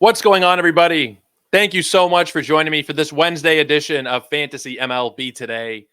What's going on, everybody? Thank you so much for joining me for this Wednesday edition of Fantasy MLB Today.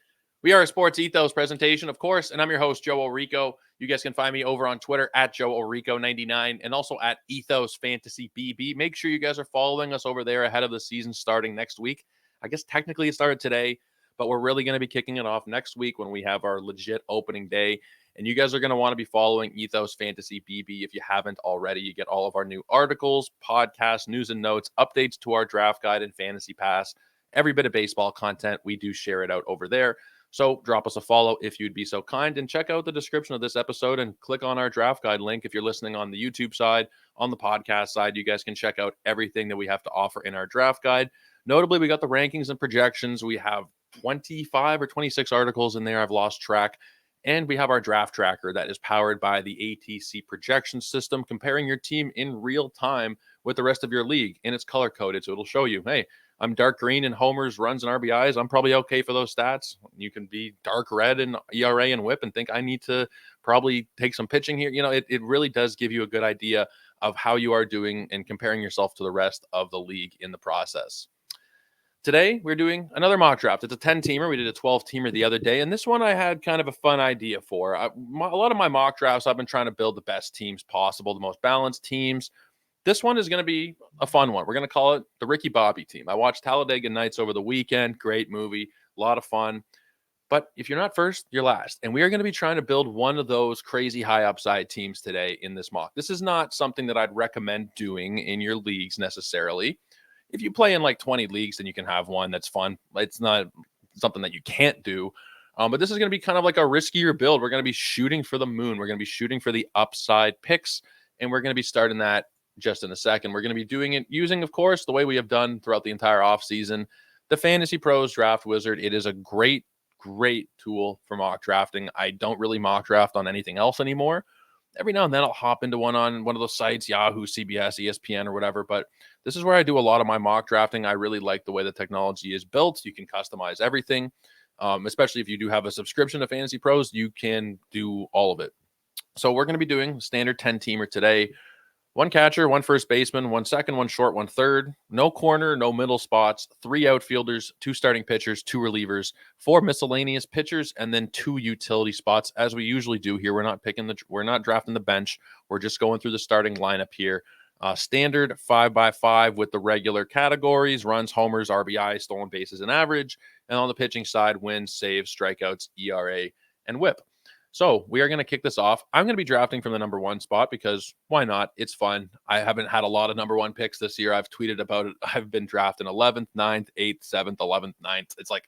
We are a Sports Ethos presentation, of course, and I'm your host, Joe Orico. You guys can find me over on Twitter at Joe Orico99 and also at Ethos Fantasy BB. Make sure you guys are following us over there ahead of the season starting next week. I guess technically it started today, but we're really going to be kicking it off next week when we have our legit opening day. And you guys are going to want to be following Ethos Fantasy BB if you haven't already. You get all of our new articles, podcasts, news and notes, updates to our draft guide and fantasy pass. Every bit of baseball content, we do share it out over there. So drop us a follow if you'd be so kind, and check out the description of this episode and click on our draft guide link if you're listening on the YouTube side. On the podcast side, you guys can check out everything that we have to offer in our draft guide. Notably, we got the rankings and projections. We have 25 or 26 articles in there. I've lost track. And we have our draft tracker that is powered by the ATC projection system, comparing your team in real time with the rest of your league. And it's color coded. So it'll show you, hey, I'm dark green in homers, runs, and RBIs. I'm probably okay for those stats. You can be dark red in ERA and whip and think I need to probably take some pitching here. It really does give you a good idea of how you are doing and comparing yourself to the rest of the league in the process. Today, we're doing another mock draft. It's a 10-teamer. We did a 12-teamer the other day, and this one I had kind of a fun idea for. A lot of my mock drafts, I've been trying to build the best teams possible, the most balanced teams. This one is going to be a fun one. We're going to call it the Ricky Bobby team. I watched Talladega Nights over the weekend. Great movie, a lot of fun. But if you're not first, you're last. And we are going to be trying to build one of those crazy high upside teams today in this mock. This is not something that I'd recommend doing in your leagues necessarily. If you play in like 20 leagues, then you can have one that's fun. It's not something that you can't do. But this is going to be kind of like a riskier build. We're going to be shooting for the moon. We're going to be shooting for the upside picks. And we're going to be starting that just in a second. We're going to be doing it using, of course, the way we have done throughout the entire offseason, the Fantasy Pros Draft Wizard. It is a great tool for mock drafting. I don't really mock draft on anything else anymore. Every now and then I'll hop into one on one of those sites, Yahoo, CBS, ESPN, or whatever. But this is where I do a lot of my mock drafting. I really like the way the technology is built. You can customize everything, especially if you do have a subscription to Fantasy Pros, you can do all of it. So we're going to be doing standard 10-teamer today. One catcher, one first baseman, one second, one short, one third. No corner, no middle spots. 3 outfielders, 2 starting pitchers, 2 relievers, 4 miscellaneous pitchers, and then 2 utility spots, as we usually do here. We're not drafting the bench. We're just going through the starting lineup here. Standard 5x5 with the regular categories: runs, homers, RBI, stolen bases, and average. And on the pitching side, wins, saves, strikeouts, ERA, and WHIP. So we are going to kick this off. I'm going to be drafting from the number 1 spot because why not? It's fun. I haven't had a lot of number 1 picks this year. I've tweeted about it. I've been drafting 11th, 9th, 8th, 7th, 11th, 9th. It's like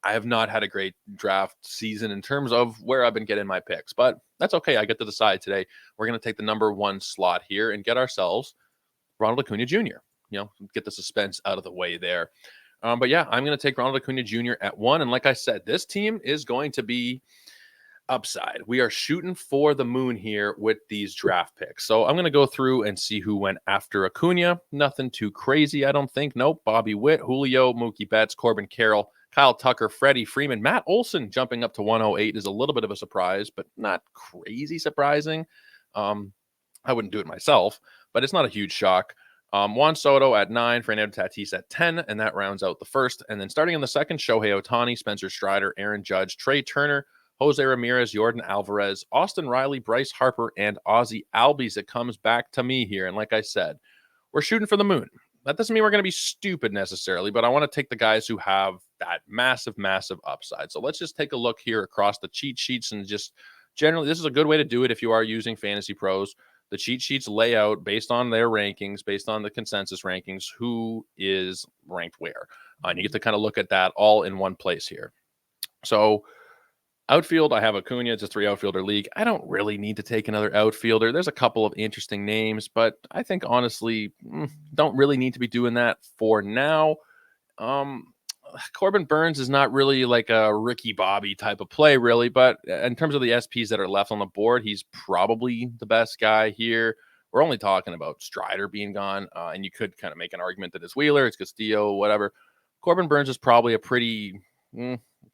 I have not had a great draft season in terms of where I've been getting my picks, but that's okay. I get to decide today. We're going to take the number 1 slot here and get ourselves Ronald Acuna Jr. Get the suspense out of the way there. But yeah, I'm going to take Ronald Acuna Jr. at 1. And like I said, this team is going to be upside. We are shooting for the moon here with these draft picks. So I'm going to go through and see who went after Acuna. Nothing too crazy, I don't think. Nope. Bobby Witt, Julio, Mookie Betts, Corbin Carroll, Kyle Tucker, Freddie Freeman, Matt Olson jumping up to 108 is a little bit of a surprise, but not crazy surprising. I wouldn't do it myself, but it's not a huge shock. Juan Soto at 9, Fernando Tatis at 10, and that rounds out the first. And then starting in the second, Shohei Ohtani, Spencer Strider, Aaron Judge, Trey Turner, Jose Ramirez, Jordan Alvarez, Austin Riley, Bryce Harper, and Ozzie Albies. It comes back to me here. And like I said, we're shooting for the moon. That doesn't mean we're going to be stupid necessarily, but I want to take the guys who have that massive upside. So let's just take a look here across the cheat sheets and just generally, this is a good way to do it if you are using Fantasy Pros. The cheat sheets lay out based on their rankings, based on the consensus rankings, who is ranked where. And you get to kind of look at that all in one place here. So outfield, I have Acuna. It's a 3 outfielder league. I don't really need to take another outfielder. There's a couple of interesting names, but I think honestly, don't really need to be doing that for now. Corbin Burns is not really like a Ricky Bobby type of play, really, but in terms of the SPs that are left on the board, he's probably the best guy here. We're only talking about Strider being gone, and you could kind of make an argument that it's Wheeler, it's Castillo, whatever. Corbin Burns is probably a pretty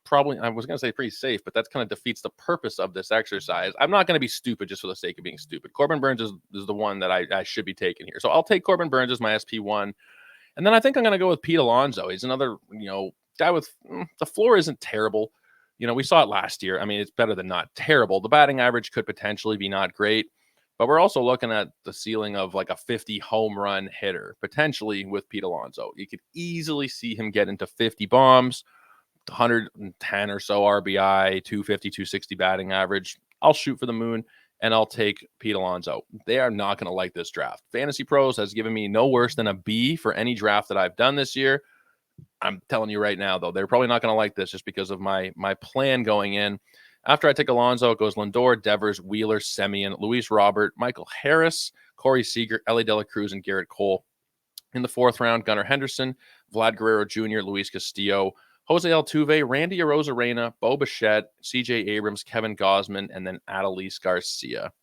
Probably, I was going to say pretty safe, but that kind of defeats the purpose of this exercise. I'm not going to be stupid just for the sake of being stupid. Corbin Burns is the one that I should be taking here. So I'll take Corbin Burns as my SP1. And then I think I'm going to go with Pete Alonso. He's another, guy with the floor isn't terrible. We saw it last year. I mean, it's better than not terrible. The batting average could potentially be not great, but we're also looking at the ceiling of like a 50 home run hitter, potentially with Pete Alonso. You could easily see him get into 50 bombs, 110 or so RBI, 250, 260 batting average. I'll shoot for the moon and I'll take Pete Alonso. They are not going to like this draft. Fantasy Pros has given me no worse than a B for any draft that I've done this year. I'm telling you right now, though, they're probably not going to like this just because of my plan going in. After I take Alonso, it goes Lindor, Devers, Wheeler, Semien, Luis Robert, Michael Harris, Corey Seager, Ellie De La Cruz, and Garrett Cole. In the fourth round, Gunnar Henderson, Vlad Guerrero Jr., Luis Castillo, Jose Altuve, Randy Arozarena, Bo Bichette, CJ Abrams, Kevin Gausman, and then Adolis Garcia.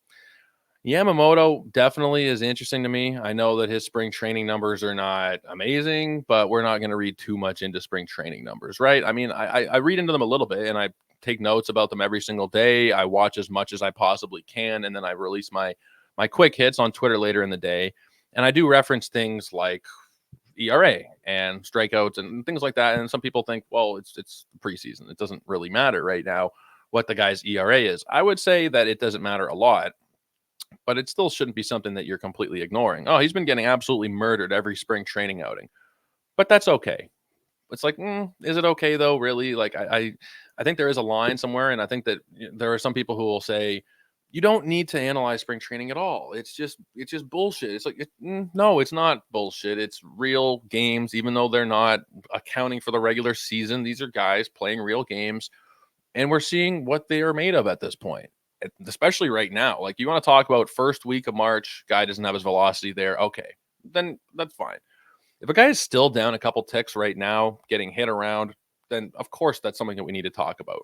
Yamamoto definitely is interesting to me. I know that his spring training numbers are not amazing, but we're not going to read too much into spring training numbers, right? I mean, I read into them a little bit and I take notes about them every single day. I watch as much as I possibly can, and then I release my quick hits on Twitter later in the day. And I do reference things like ERA and strikeouts and things like that. And some people think, well, it's preseason. It doesn't really matter right now what the guy's ERA is. I would say that it doesn't matter a lot, but it still shouldn't be something that you're completely ignoring. Oh, he's been getting absolutely murdered every spring training outing, but that's okay. It's like, is it okay though? Really? Like, I think there is a line somewhere, and I think that there are some people who will say you don't need to analyze spring training at all. It's just bullshit. It's like, no, it's not bullshit. It's real games, even though they're not accounting for the regular season. These are guys playing real games, and we're seeing what they are made of at this point, especially right now. Like, you want to talk about first week of March, guy doesn't have his velocity there. Okay, then that's fine. If a guy is still down a couple ticks right now, getting hit around, then of course that's something that we need to talk about.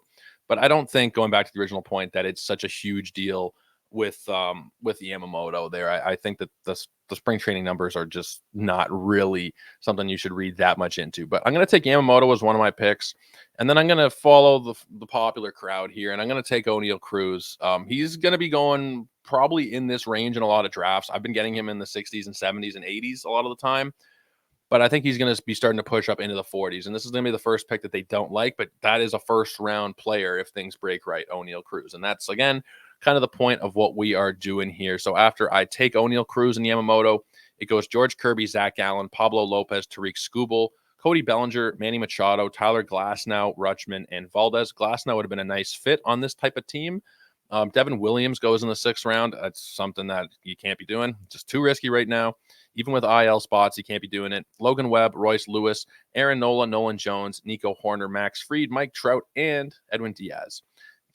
But I don't think, going back to the original point, that it's such a huge deal with Yamamoto there. I think that the spring training numbers are just not really something you should read that much into. But I'm going to take Yamamoto as one of my picks, and then I'm going to follow the popular crowd here, and I'm going to take O'Neal Cruz. He's going to be going probably in this range in a lot of drafts. I've been getting him in the 60s and 70s and 80s a lot of the time. But I think he's going to be starting to push up into the 40s. And this is going to be the first pick that they don't like, but that is a first round player if things break right, O'Neal Cruz. And that's, again, kind of the point of what we are doing here. So after I take O'Neal Cruz and Yamamoto, it goes George Kirby, Zach Allen, Pablo Lopez, Tariq Skubal, Cody Bellinger, Manny Machado, Tyler Glasnow, Rutschman, and Valdez. Glasnow would have been a nice fit on this type of team. Devin Williams goes in the 6th round. That's something that you can't be doing. Just too risky right now. Even with IL spots, you can't be doing it. Logan Webb, Royce Lewis, Aaron Nola, Nolan Jones, Nico Horner, Max Fried, Mike Trout, and Edwin Diaz.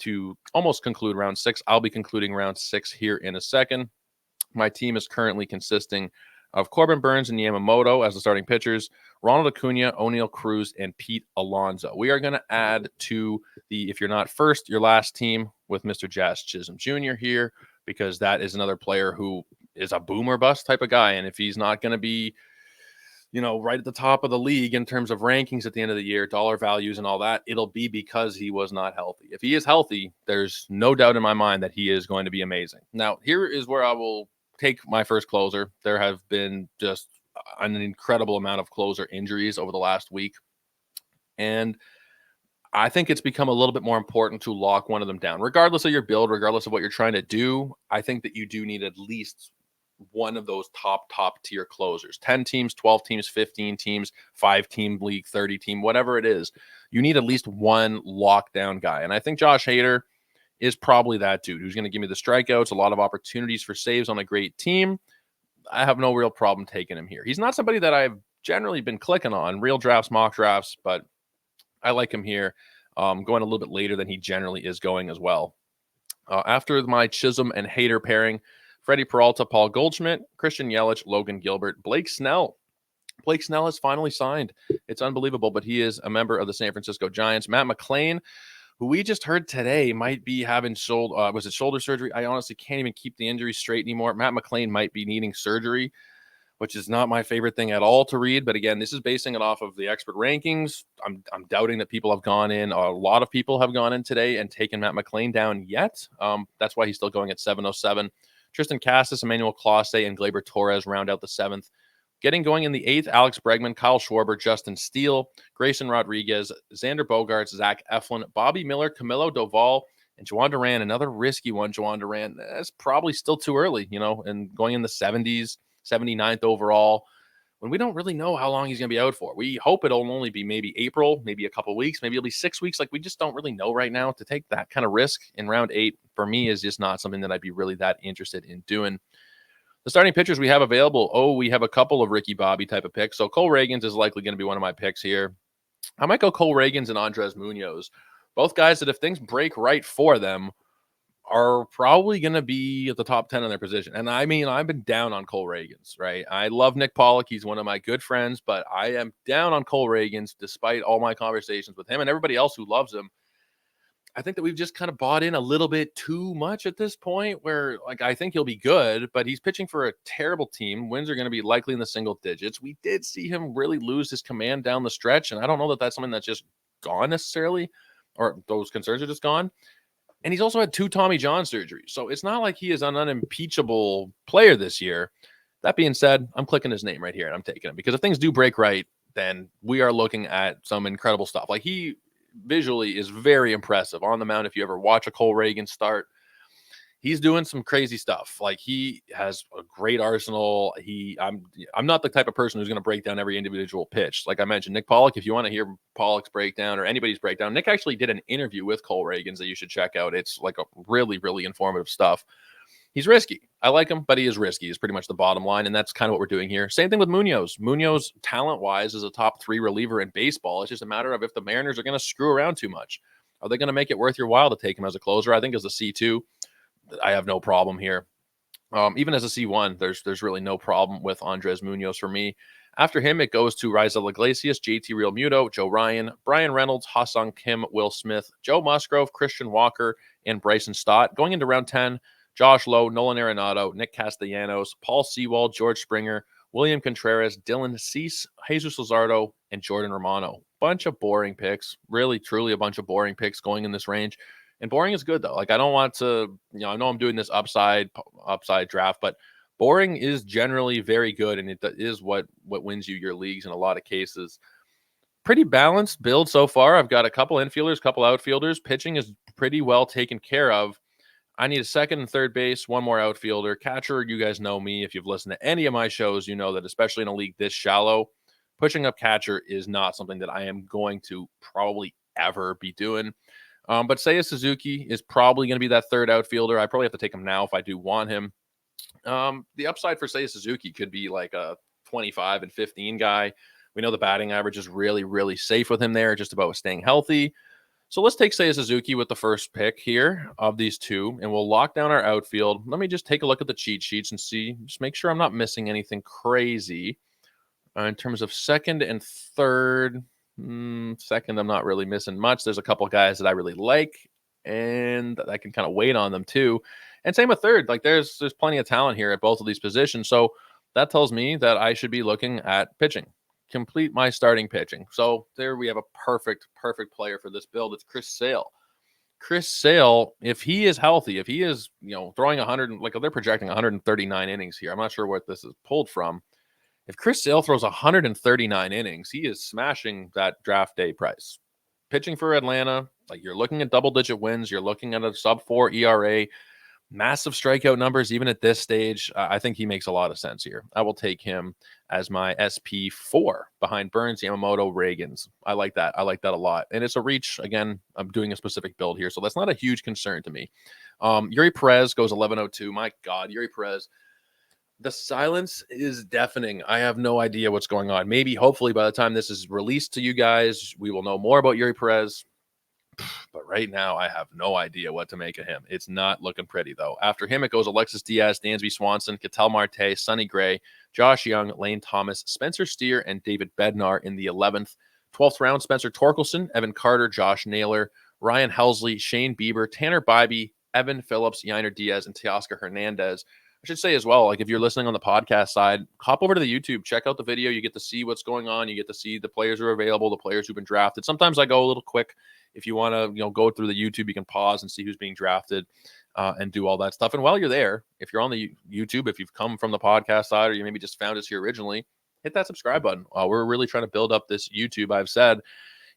To almost conclude round 6, I'll be concluding round 6 here in a second. My team is currently consisting of Corbin Burns and Yamamoto as the starting pitchers, Ronald Acuna, O'Neal Cruz, and Pete Alonso. We are going to add to the if you're not first, your last team with Mr. Jazz Chisholm Jr. here, because that is another player who is a boomer bust type of guy. And if he's not going to be, right at the top of the league in terms of rankings at the end of the year, dollar values and all that, it'll be because he was not healthy. If he is healthy, there's no doubt in my mind that he is going to be amazing. Now, here is where I will take my first closer. There have been just an incredible amount of closer injuries over the last week. And I think it's become a little bit more important to lock one of them down. Regardless of your build, regardless of what you're trying to do, I think that you do need at least one of those top tier closers. 10 teams, 12 teams, 15 teams, 5-team league, 30-team, whatever it is. You need at least one lockdown guy. And I think Josh Hader is probably that dude who's going to give me the strikeouts, a lot of opportunities for saves on a great team. I have no real problem taking him here. He's not somebody that I've generally been clicking on, real drafts, mock drafts, but I like him here, going a little bit later than he generally is going as well. After my Chisholm and Hader pairing, Freddie Peralta, Paul Goldschmidt, Christian Yelich, Logan Gilbert, Blake Snell. Blake Snell has finally signed. It's unbelievable, but he is a member of the San Francisco Giants. Matt McLain, who we just heard today might be having shoulder surgery. I honestly can't even keep the injury straight anymore. Matt McLain might be needing surgery. which is not my favorite thing at all to read. But again, this is basing it off of the expert rankings. I'm doubting that people have gone in. A lot of people have gone in today and taken Matt McLean down yet. That's why he's still going at 707. Tristan Cassis, Emmanuel Clase, and Gleyber Torres round out the 7th. Getting going in the 8th, Alex Bregman, Kyle Schwarber, Justin Steele, Grayson Rodriguez, Xander Bogaerts, Zach Eflin, Bobby Miller, Camilo Doval, and Juan Duran, another risky one. Juan Duran, that's probably still too early, and going in the 70s, 79th overall, when we don't really know how long he's going to be out for. We hope it'll only be maybe April, maybe a couple of weeks, maybe it'll be 6 weeks. Like, we just don't really know right now. To take that kind of risk in round 8, for me, is just not something that I'd be really that interested in doing. The starting pitchers we have available, we have a couple of Ricky Bobby type of picks. So Cole Ragans is likely going to be one of my picks here. I might go Cole Ragans and Andres Munoz. Both guys that if things break right for them are probably going to be at the top 10 in their position. And I mean, I've been down on Cole Ragans, right? I love Nick Pollock. He's one of my good friends, but I am down on Cole Ragans despite all my conversations with him and everybody else who loves him. I think that we've just kind of bought in a little bit too much at this point where, like, I think he'll be good, but he's pitching for a terrible team. Wins are going to be likely in the single digits. We did see him really lose his command down the stretch, and I don't know that that's something that's just gone necessarily, or those concerns are just gone. And he's also had 2 Tommy John surgeries, so it's not like he is an unimpeachable player this year. That being said, I'm clicking his name right here, and I'm taking him because if things do break right, then we are looking at some incredible stuff. Like, he visually is very impressive on the mound. If you ever watch a Cole Ragans start, he's doing some crazy stuff. Like, he has a great arsenal. I'm not the type of person who's going to break down every individual pitch. Like I mentioned, Nick Pollock, if you want to hear Pollock's breakdown or anybody's breakdown, Nick actually did an interview with Cole Ragans that you should check out. It's like a really, really informative stuff. He's risky. I like him, but he is risky is pretty much the bottom line, and that's kind of what we're doing here. Same thing with Munoz. Munoz, talent-wise, is a top 3 reliever in baseball. It's just a matter of if the Mariners are going to screw around too much. Are they going to make it worth your while to take him as a closer? I think as a C2, I have no problem here. Even as a C1, there's really no problem with Andres Munoz for me. After him, it goes to Raisel Iglesias, JT Realmuto, Joe Ryan, Brian Reynolds, Ha-Sung Kim, Will Smith, Joe Musgrove, Christian Walker, and Bryson Stott. Going into round 10, Josh Lowe, Nolan Arenado, Nick Castellanos, Paul Sewald, George Springer, William Contreras, Dylan Cease, Jesus Luzardo, and Jordan Romano. Bunch of boring picks. Really, truly a bunch of boring picks going in this range. And boring is good, though. Like, I don't want to, I know I'm doing this upside draft, but boring is generally very good, and it is what wins you your leagues in a lot of cases. Pretty balanced build so far. I've got a couple infielders, couple outfielders. Pitching is pretty well taken care of. I need a second and third base, one more outfielder. Catcher, you guys know me. If you've listened to any of my shows, you know that especially in a league this shallow, pushing up catcher is not something that I am going to probably ever be doing. But Seiya Suzuki is probably going to be that third outfielder. I probably have to take him now if I do want him. The upside for Seiya Suzuki could be like a 25 and 15 guy. We know the batting average is really, really safe with him there, just about staying healthy. So let's take Seiya Suzuki with the first pick here of these two, and we'll lock down our outfield. Let me just take a look at the cheat sheets and see, just make sure I'm not missing anything crazy. In terms of second and third, second, I'm not really missing much. There's a couple guys that I really like, and I can kind of wait on them too. And same with third. Like, there's plenty of talent here at both of these positions. So that tells me that I should be looking at pitching. Complete my starting pitching. So there we have a perfect player for this build. It's Chris Sale. Chris Sale, if he is healthy, if he is, throwing 100, like they're projecting 139 innings here. I'm not sure what this is pulled from. If Chris Sale throws 139 innings, he is smashing that draft day price. Pitching for Atlanta, like, you're looking at double-digit wins. You're looking at a sub-4 ERA. Massive strikeout numbers, even at this stage. I think he makes a lot of sense here. I will take him as my SP4 behind Burns, Yamamoto, Ragans. I like that. I like that a lot. And it's a reach. Again, I'm doing a specific build here, so that's not a huge concern to me. Yuri Perez goes 1102. My God, Yuri Perez. The silence is deafening. I have no idea what's going on. Maybe, hopefully, by the time this is released to you guys, we will know more about Yuri Perez. But right now, I have no idea what to make of him. It's not looking pretty, though. After him, it goes Alexis Diaz, Dansby Swanson, Ketel Marte, Sonny Gray, Josh Young, Lane Thomas, Spencer Steer, and David Bednar in the 11th. 12th round, Spencer Torkelson, Evan Carter, Josh Naylor, Ryan Helsley, Shane Bieber, Tanner Bybee, Evan Phillips, Yainer Diaz, and Teoscar Hernandez. I should say as well, like if you're listening on the podcast side, hop over to the YouTube, check out the video. You get to see what's going on. You get to see the players who are available, the players who've been drafted. Sometimes I go a little quick. If you want to, go through the YouTube, you can pause and see who's being drafted and do all that stuff. And while you're there, if you're on the YouTube, if you've come from the podcast side or you maybe just found us here originally, hit that subscribe button. We're really trying to build up this YouTube. I've said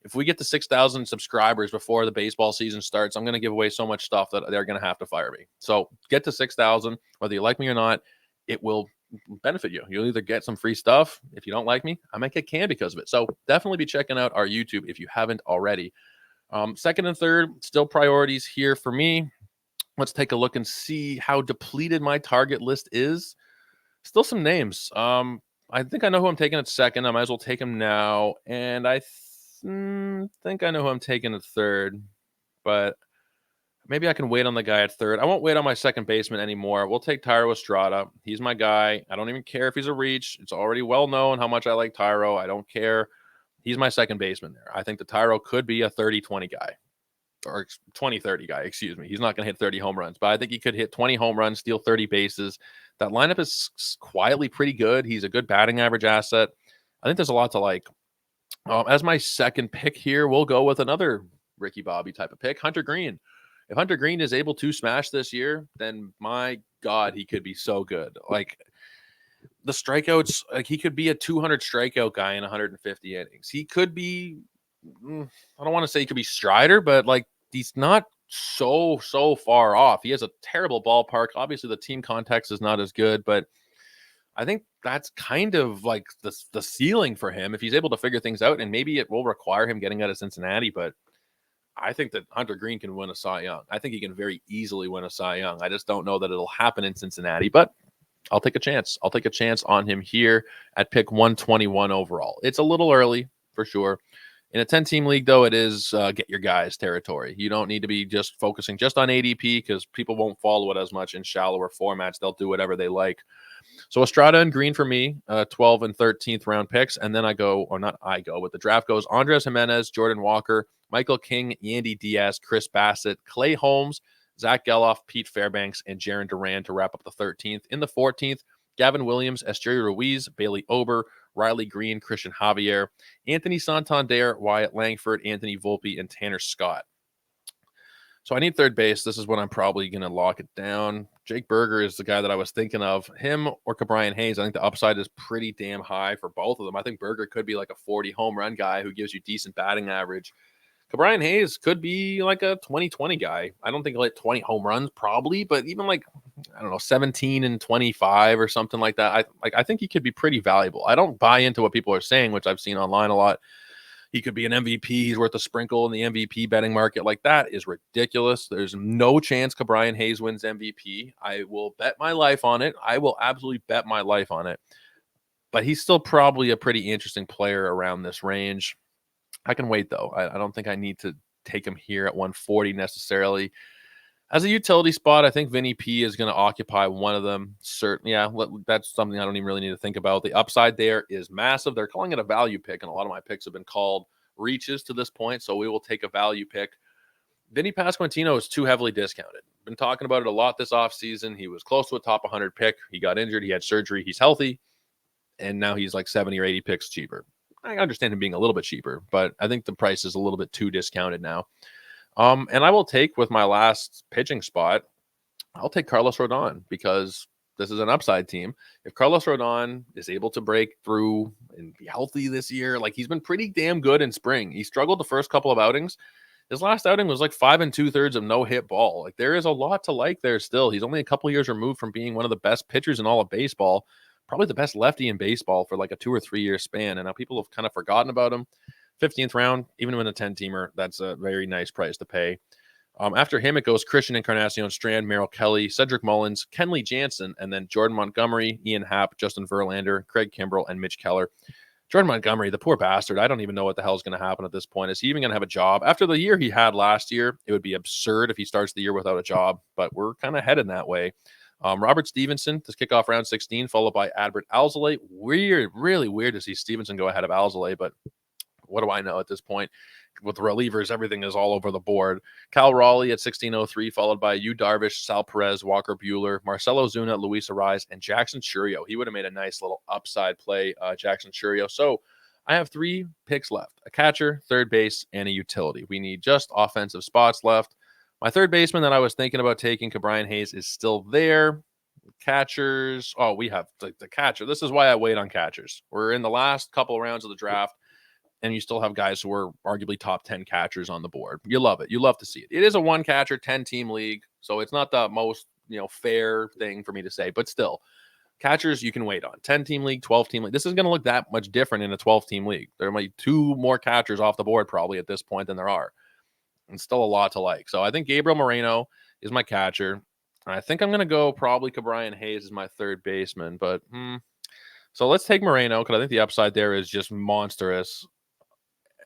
if we get to 6,000 subscribers before the baseball season starts, I'm going to give away so much stuff that they're going to have to fire me. So get to 6,000, whether you like me or not, it will benefit you. You'll either get some free stuff. If you don't like me, I might get canned because of it. So definitely be checking out our YouTube if you haven't already. Second and third, still priorities here for me. Let's take a look and see how depleted my target list is. Still some names. I think I know who I'm taking at second. I might as well take him now. And I think I know who I'm taking at third, but maybe I can wait on the guy at third. I won't wait on my second baseman anymore. We'll take Thairo Estrada. He's my guy. I don't even care if he's a reach. It's already well known how much I like Thairo. I don't care. He's my second baseman there. I think the Thairo could be a 30-20 guy or 20-30 guy. Excuse me. He's not going to hit 30 home runs, but I think he could hit 20 home runs, steal 30 bases. That lineup is quietly pretty good. He's a good batting average asset. I think there's a lot to like. As my second pick here, we'll go with another Ricky Bobby type of pick, Hunter Green. If Hunter Green is able to smash this year, then my God, he could be so good. Like the strikeouts, like he could be a 200 strikeout guy in 150 innings. He could be, I don't want to say he could be Strider, but like he's not so far off. He has a terrible ballpark. Obviously, the team context is not as good, but I think that's kind of like the ceiling for him if he's able to figure things out, and maybe it will require him getting out of Cincinnati, but I think that Hunter Green can win a Cy Young. I think he can very easily win a Cy Young. I just don't know that it'll happen in Cincinnati, but I'll take a chance. I'll take a chance on him here at pick 121 overall. It's a little early for sure. In a 10-team league, though, it is get your guys territory. You don't need to be just focusing just on ADP because people won't follow it as much in shallower formats. They'll do whatever they like. So Estrada and Green for me, 12 and 13th round picks. And then I go, or not I go, but the draft goes Andres Jimenez, Jordan Walker, Michael King, Yandy Diaz, Chris Bassett, Clay Holmes, Zach Geloff, Pete Fairbanks, and Jaron Duran to wrap up the 13th. In the 14th, Gavin Williams, Esteury Ruiz, Bailey Ober, Riley Green, Christian Javier, Anthony Santander, Wyatt Langford, Anthony Volpe, and Tanner Scott. So I need third base. This is when I'm probably going to lock it down. Jake Berger is the guy that I was thinking of. Him or Ke'Bryan Hayes. I think the upside is pretty damn high for both of them. I think Berger could be like a 40 home run guy who gives you decent batting average. Ke'Bryan Hayes could be like a 20-20 guy. I don't think he'll hit 20 home runs probably, but even like, I don't know, 17 and 25 or something like that. I think he could be pretty valuable. I don't buy into what people are saying, which I've seen online a lot. He could be an MVP. He's worth a sprinkle in the MVP betting market. Like, that is ridiculous. There's no chance Ke'Bryan Hayes wins MVP. I will bet my life on it. I will absolutely bet my life on it. But he's still probably a pretty interesting player around this range. I can wait, though. I don't think I need to take him here at 140 necessarily. As a utility spot, I think Vinny P is going to occupy one of them. Certainly, yeah, that's something I don't even really need to think about. The upside there is massive. They're calling it a value pick, and a lot of my picks have been called reaches to this point, so we will take a value pick. Vinny Pasquantino is too heavily discounted. Been talking about it a lot this offseason. He was close to a top 100 pick. He got injured. He had surgery. He's healthy, and now he's like 70 or 80 picks cheaper. I understand him being a little bit cheaper, but I think the price is a little bit too discounted now. And I will take with my last pitching spot, I'll take Carlos Rodon because this is an upside team. If Carlos Rodon is able to break through and be healthy this year, like he's been pretty damn good in spring. He struggled the first couple of outings. His last outing was like 5 2/3 of no hit ball. Like there is a lot to like there still. He's only a couple years removed from being one of the best pitchers in all of baseball, probably the best lefty in baseball for like a 2 or 3 year span. And now people have kind of forgotten about him. 15th round, even with a 10-teamer, that's a very nice price to pay. After him, it goes Christian Encarnacion Strand, Merrill Kelly, Cedric Mullins, Kenley Jansen, and then Jordan Montgomery, Ian Happ, Justin Verlander, Craig Kimbrell, and Mitch Keller. Jordan Montgomery, the poor bastard, I don't even know what the hell is going to happen at this point. Is he even going to have a job? After the year he had last year, it would be absurd if he starts the year without a job, but we're kind of headed that way. Robert Stevenson to kick off round 16, followed by Adbert Alzolay. Weird, really weird to see Stevenson go ahead of Alzolay, but what do I know at this point? With relievers, everything is all over the board. Cal Raleigh at 1603, followed by Yu Darvish, Sal Perez, Walker Buehler, Marcelo Zuna, Luis Arraez, and Jackson Chourio. He would have made a nice little upside play, Jackson Chourio. So I have 3 picks left: a catcher, third base, and a utility. We need just offensive spots left. My third baseman that I was thinking about taking, Ke'Bryan Hayes, is still there. Catchers. Oh, we have the catcher. This is why I wait on catchers. We're in the last couple rounds of the draft, and you still have guys who are arguably top 10 catchers on the board. You love it. You love to see it. It is a 1-catcher, 10-team league, so it's not the most, fair thing for me to say, but still, catchers you can wait on. 10-team league, 12-team league. This is going to look that much different in a 12-team league. There might be 2 more catchers off the board probably at this point than there are. And still a lot to like. So I think Gabriel Moreno is my catcher. I think I'm going to go probably Ke'Bryan Hayes is my third baseman, but so let's take Moreno because I think the upside there is just monstrous.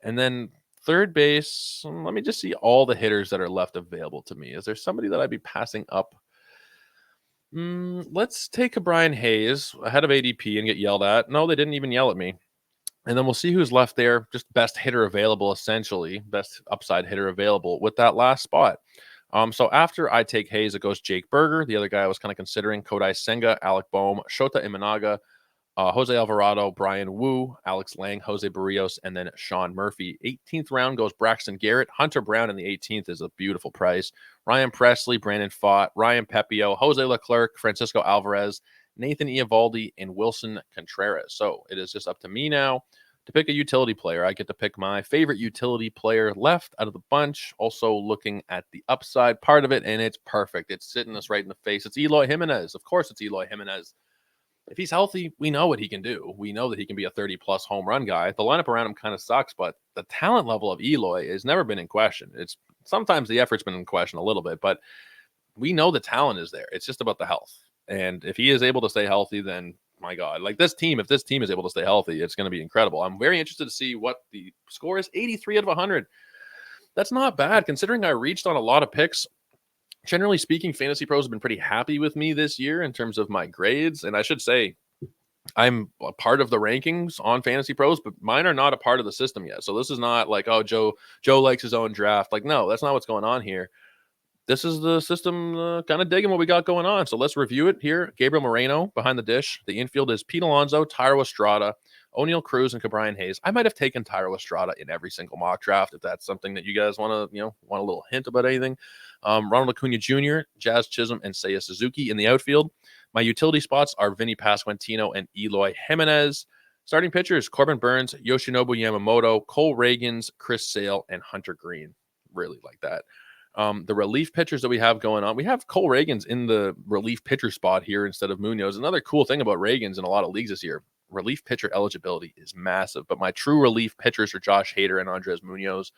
And then third base, let me just see all the hitters that are left available to me. Is there somebody that I'd be passing up? Let's take Ke'Bryan Hayes ahead of ADP and get yelled at. No, they didn't even yell at me. And then we'll see who's left there. Just best hitter available, essentially. Best upside hitter available with that last spot. So after I take Hayes, it goes Jake Berger. The other guy I was kind of considering, Kodai Senga, Alec Boehm, Shota Imanaga, Jose Alvarado, Brian Wu, Alex Lang, Jose Barrios, and then Sean Murphy. 18th round goes Braxton Garrett. Hunter Brown in the 18th is a beautiful price. Ryan Presley, Brandon Pfaadt, Ryan Pepio, Jose Leclerc, Francisco Alvarez, Nathan Eovaldi, and Wilson Contreras. So it is just up to me now to pick a utility player. I get to pick my favorite utility player left out of the bunch. Also looking at the upside part of it, and it's perfect. It's sitting us right in the face. It's Eloy Jimenez. Of course it's Eloy Jimenez. If he's healthy, we know what he can do. We know that he can be a 30-plus home run guy. The lineup around him kind of sucks, but the talent level of Eloy has never been in question. It's sometimes the effort's been in question a little bit, but we know the talent is there. It's just about the health. And if he is able to stay healthy, then my God, like this team, if this team is able to stay healthy, it's going to be incredible. I'm very interested to see what the score is. 83 out of 100. That's not bad considering I reached on a lot of picks. Generally speaking, Fantasy Pros have been pretty happy with me this year in terms of my grades. And I should say, I'm a part of the rankings on Fantasy Pros, but mine are not a part of the system yet. So this is not like, oh, Joe likes his own draft. Like, no, that's not what's going on here. This is the system kind of digging what we got going on. So let's review it here. Gabriel Moreno behind the dish. The infield is Pete Alonso, Thairo Estrada, O'Neill Cruz, and Ke'Bryan Hayes. I might have taken Thairo Estrada in every single mock draft if that's something that you guys want to, want a little hint about anything. Ronald Acuna Jr., Jazz Chisholm, and Seiya Suzuki in the outfield. My utility spots are Vinny Pasquantino and Eloy Jimenez. Starting pitchers, Corbin Burns, Yoshinobu Yamamoto, Cole Reagans, Chris Sale, and Hunter Green. Really like that. The relief pitchers that we have going on, we have Cole Reagans in the relief pitcher spot here instead of Munoz. Another cool thing about Reagans in a lot of leagues this year, relief pitcher eligibility is massive, but my true relief pitchers are Josh Hader and Andres Munoz.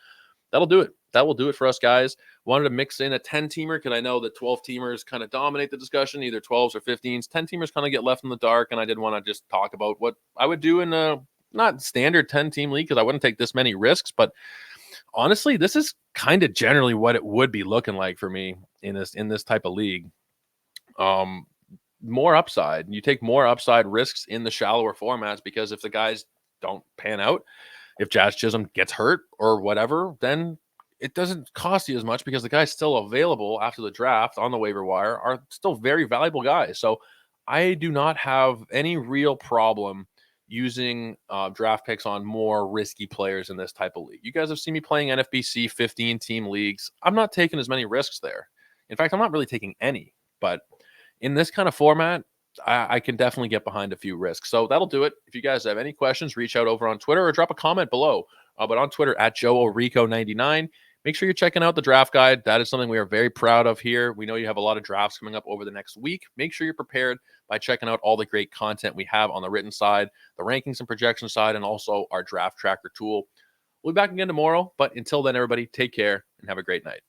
That'll do it. That will do it for us, guys. Wanted to mix in a 10-teamer because I know that 12-teamers kind of dominate the discussion, either 12s or 15s. 10-teamers kind of get left in the dark, and I did want to just talk about what I would do in a not standard 10-team league because I wouldn't take this many risks, but honestly, this is kind of generally what it would be looking like for me in this type of league. More upside. You take more upside risks in the shallower formats because if the guys don't pan out, if Jazz Chisholm gets hurt or whatever, then it doesn't cost you as much because the guys still available after the draft on the waiver wire are still very valuable guys. So I do not have any real problem using draft picks on more risky players in this type of league. You guys have seen me playing NFBC 15-team leagues. I'm not taking as many risks there. In fact, I'm not really taking any. But in this kind of format, I can definitely get behind a few risks. So that'll do it. If you guys have any questions, reach out over on Twitter or drop a comment below. But on Twitter at JoeOrico99. Make sure you're checking out the draft guide. That is something we are very proud of here. We know you have a lot of drafts coming up over the next week. Make sure you're prepared by checking out all the great content we have on the written side, the rankings and projection side, and also our draft tracker tool. We'll be back again tomorrow. But until then, everybody, take care and have a great night.